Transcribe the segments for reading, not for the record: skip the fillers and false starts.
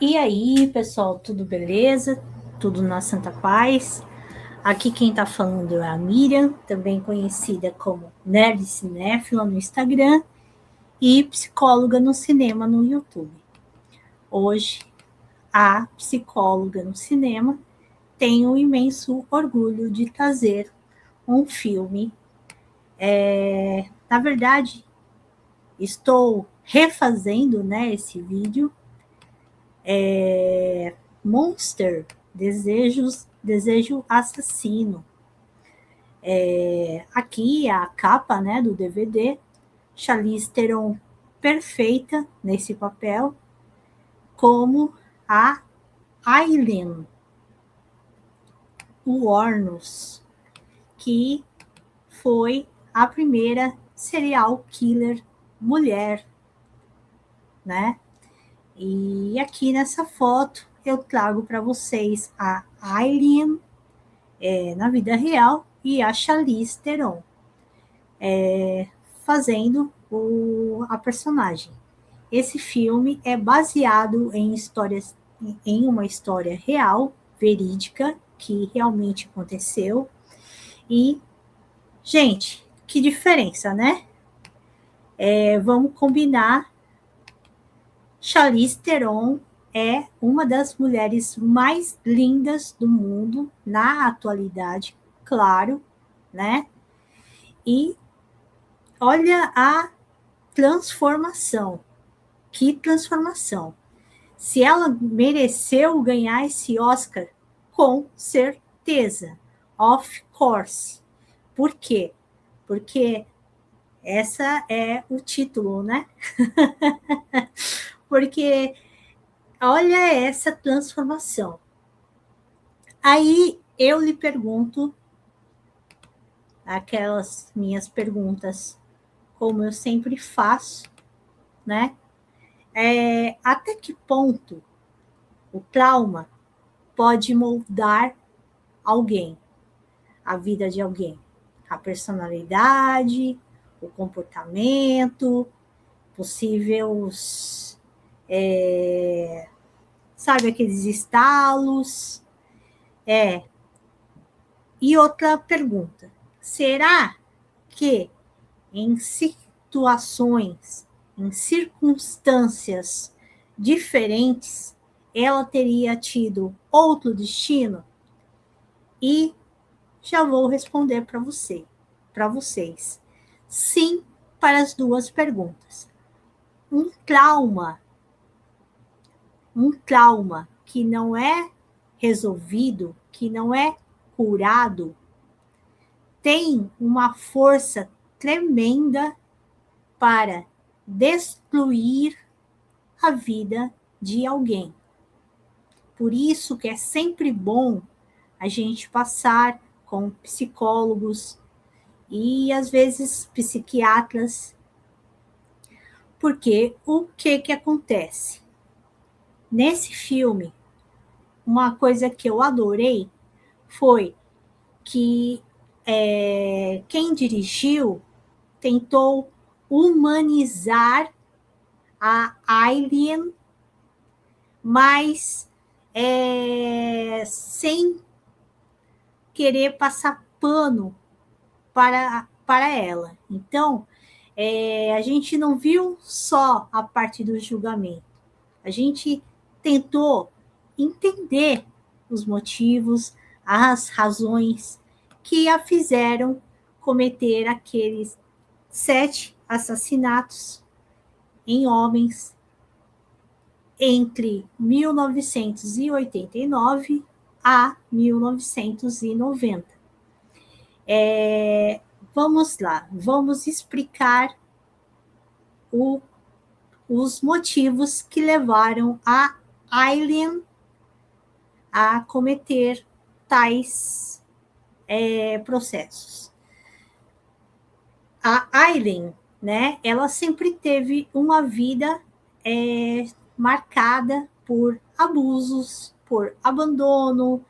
E aí, pessoal, tudo beleza? Tudo na Santa Paz? Aqui quem tá falando é a Miriam, também conhecida como Nerd Cinéfila no Instagram e psicóloga no cinema no YouTube. Hoje, a psicóloga no cinema tem o imenso orgulho de trazer um filme. Na verdade, estou refazendo, esse vídeo. Monster, Desejo Assassino. Aqui a capa, do DVD, Charlize Theron perfeita nesse papel, como a Aileen Wuornos, que foi a primeira serial killer mulher, né? E aqui nessa foto eu trago para vocês a Aileen na vida real e a Charlize Theron fazendo a personagem. Esse filme é baseado em uma história real, verídica, que realmente aconteceu. E, gente, que diferença, né? Vamos combinar. Charlize Theron é uma das mulheres mais lindas do mundo na atualidade, claro, né? E olha a transformação. Que transformação. Se ela mereceu ganhar esse Oscar, com certeza. Of course. Por quê? Porque essa é o título, né? Porque olha essa transformação. Aí eu lhe pergunto aquelas minhas perguntas, como eu sempre faço, né? Até que ponto o trauma pode moldar alguém, a vida de alguém, a personalidade, o comportamento, possíveis, sabe, aqueles estalos. E outra pergunta, será que em situações, em circunstâncias diferentes, ela teria tido outro destino? E já vou responder para vocês. Sim, para as duas perguntas. Um trauma que não é resolvido, que não é curado, tem uma força tremenda para destruir a vida de alguém. Por isso que é sempre bom a gente passar com psicólogos e, às vezes, psiquiatras, porque o que acontece? Nesse filme, uma coisa que eu adorei foi que quem dirigiu tentou humanizar a Aileen, mas sem querer passar pano para ela. Então, a gente não viu só a parte do julgamento, a gente tentou entender os motivos, as razões que a fizeram cometer aqueles 7 assassinatos em homens entre 1989 a 1990. Vamos lá, vamos explicar os motivos que levaram a Aileen a cometer tais processos. A Aileen, né, ela sempre teve uma vida marcada por abusos, por abandono,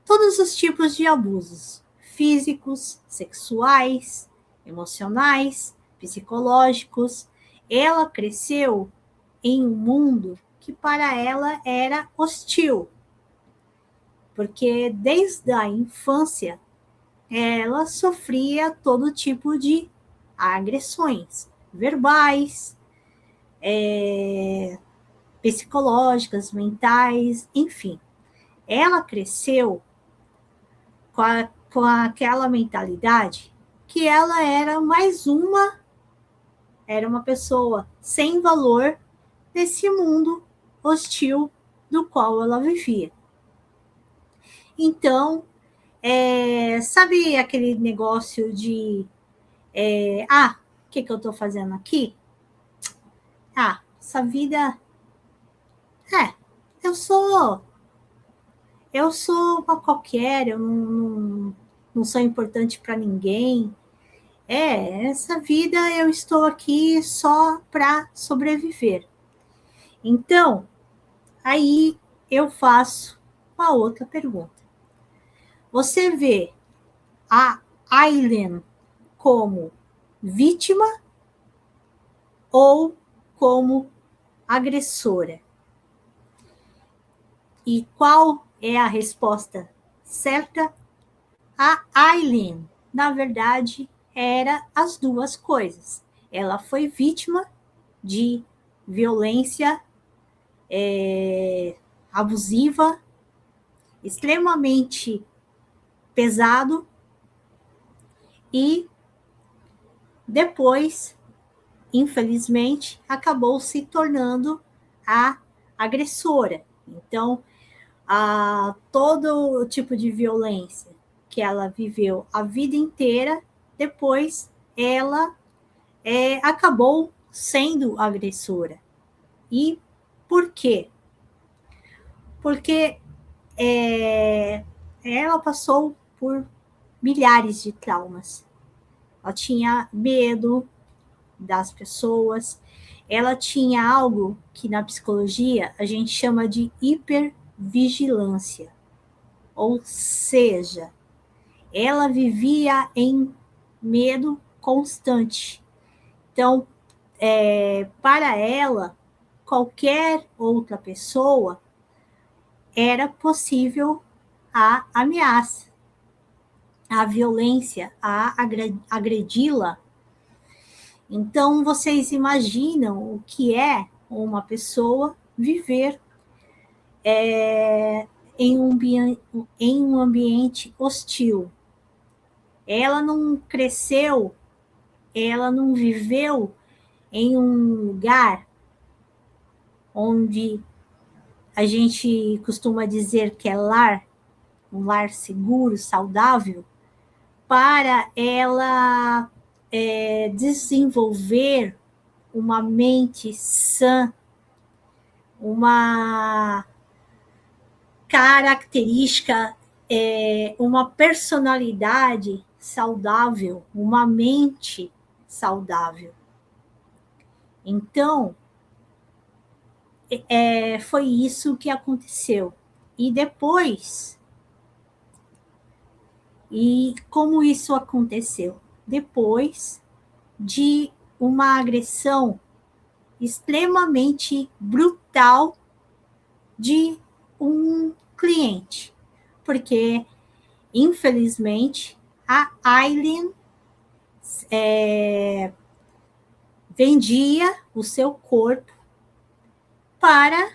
todos os tipos de abusos, físicos, sexuais, emocionais, psicológicos. Ela cresceu em um mundo que para ela era hostil, porque desde a infância ela sofria todo tipo de agressões verbais, psicológicas, mentais, enfim. Ela cresceu com aquela mentalidade que ela era uma pessoa sem valor nesse mundo hostil do qual ela vivia. Então, sabe aquele negócio de o que eu estou fazendo aqui? Essa vida eu sou uma qualquer, eu não sou importante para ninguém. Essa vida eu estou aqui só para sobreviver. Então, aí eu faço uma outra pergunta. Você vê a Aileen como vítima ou como agressora? E qual é a resposta certa? A Aileen, na verdade, era as duas coisas. Ela foi vítima de violência abusiva, extremamente pesado, e depois, infelizmente, acabou se tornando a agressora. Então, todo tipo de violência que ela viveu a vida inteira, depois ela acabou sendo agressora. E por quê? Porque ela passou por milhares de traumas. Ela tinha medo das pessoas, ela tinha algo que na psicologia a gente chama de hipervigilância. Ou seja, ela vivia em medo constante. Então, para ela, qualquer outra pessoa era possível a ameaça, a violência, a agredi-la. Então, vocês imaginam o que é uma pessoa viver em um ambiente hostil. Ela não cresceu, ela não viveu em um lugar onde a gente costuma dizer que é lar, um lar seguro, saudável, para ela desenvolver uma mente sã, uma característica, uma personalidade saudável, uma mente saudável. Então, foi isso que aconteceu. E depois, e como isso aconteceu? Depois de uma agressão extremamente brutal de um cliente, porque, infelizmente, a Aileen vendia o seu corpo para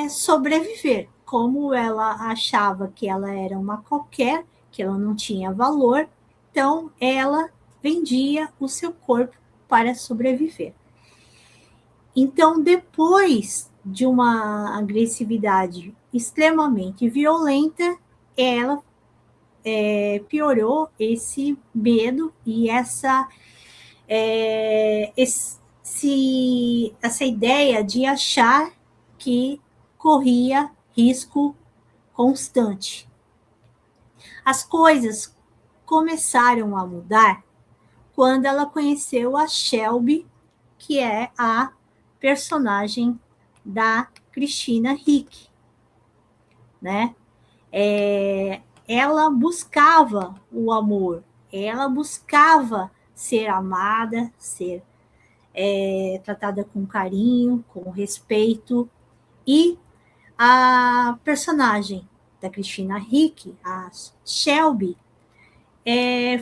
sobreviver. Como ela achava que ela era uma qualquer, que ela não tinha valor, então ela vendia o seu corpo para sobreviver. Então, depois de uma agressividade extremamente violenta, ela piorou esse medo e essa ideia de achar que corria risco constante. As coisas começaram a mudar quando ela conheceu a Shelby, que é a personagem da Christina Ricci, né? Ela buscava o amor, ela buscava ser amada, ser tratada com carinho, com respeito, E a personagem da Christina Ricci, a Shelby,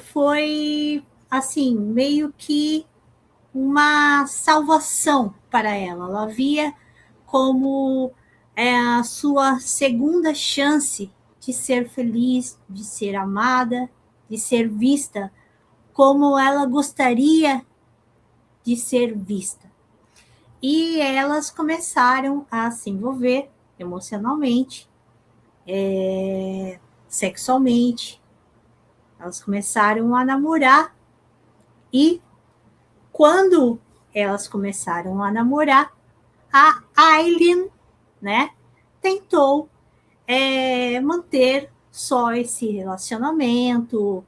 foi, assim, meio que uma salvação para ela. Ela via como a sua segunda chance de ser feliz, de ser amada, de ser vista como ela gostaria de ser vista. E elas começaram a se envolver emocionalmente, sexualmente. Elas começaram a namorar e quando elas começaram a namorar, a Aileen, né, tentou manter só esse relacionamento,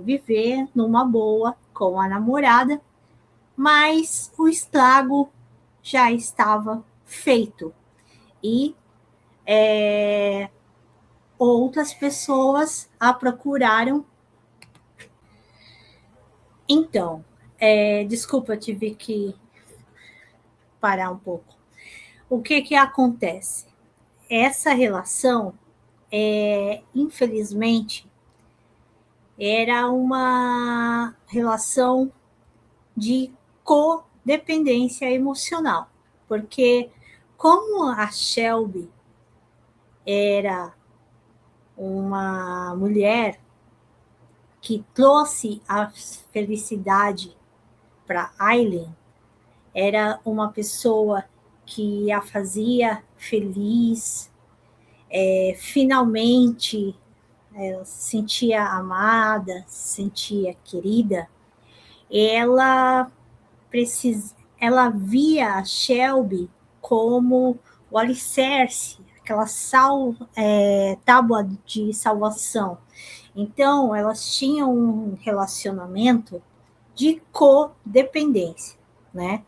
viver numa boa com a namorada, mas o estrago já estava feito e outras pessoas a procuraram. Então, desculpa, eu tive que parar um pouco. O que acontece? Essa relação, infelizmente, era uma relação de codependência emocional, porque como a Shelby era uma mulher que trouxe a felicidade para Aileen, era uma pessoa que a fazia feliz, finalmente ela se sentia amada, se sentia querida, ela ela via a Shelby como o alicerce, aquela tábua de salvação. Então, elas tinham um relacionamento de codependência, né?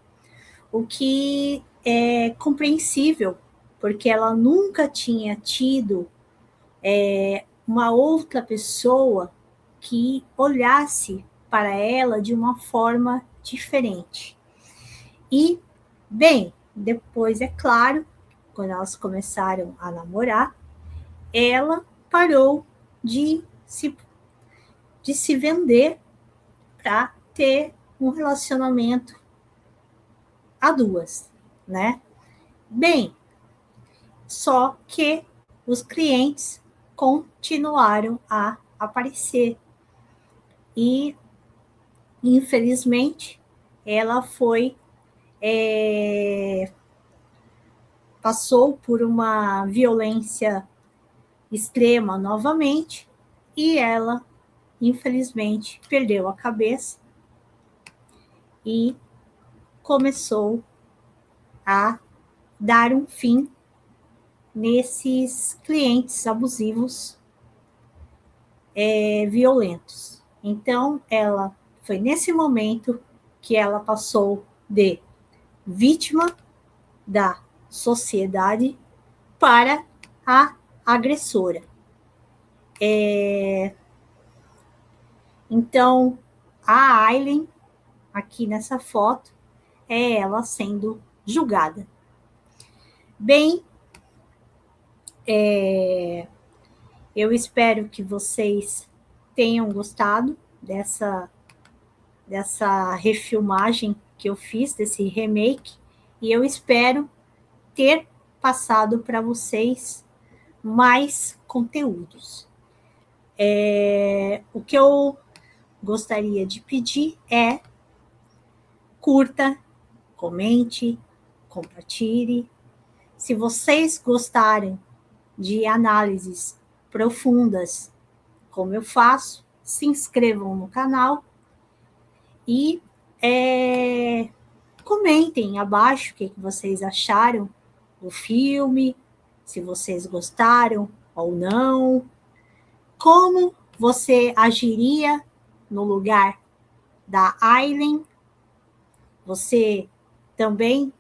O que é compreensível, porque ela nunca tinha tido uma outra pessoa que olhasse para ela de uma forma diferente. E, bem, depois, é claro, quando elas começaram a namorar, ela parou de se vender para ter um relacionamento a duas, né? Bem, só que os clientes continuaram a aparecer e, infelizmente, ela passou por uma violência extrema novamente e ela, infelizmente, perdeu a cabeça e começou a dar um fim nesses clientes abusivos, violentos. Então, ela foi nesse momento que ela passou de vítima da sociedade para a agressora. Então, a Aileen, aqui nessa foto, é ela sendo julgada. Bem, eu espero que vocês tenham gostado dessa refilmagem que eu fiz, desse remake, e eu espero ter passado para vocês mais conteúdos. O que eu gostaria de pedir é curta, comente, compartilhe. Se vocês gostarem de análises profundas, como eu faço, se inscrevam no canal e comentem abaixo o que vocês acharam do filme, se vocês gostaram ou não, como você agiria no lugar da Aileen. Você também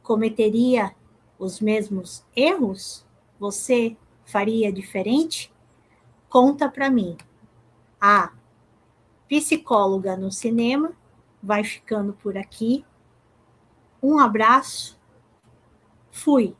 cometeria os mesmos erros? Você faria diferente? Conta para mim. A Psicóloga no Cinema vai ficando por aqui. Um abraço Fui.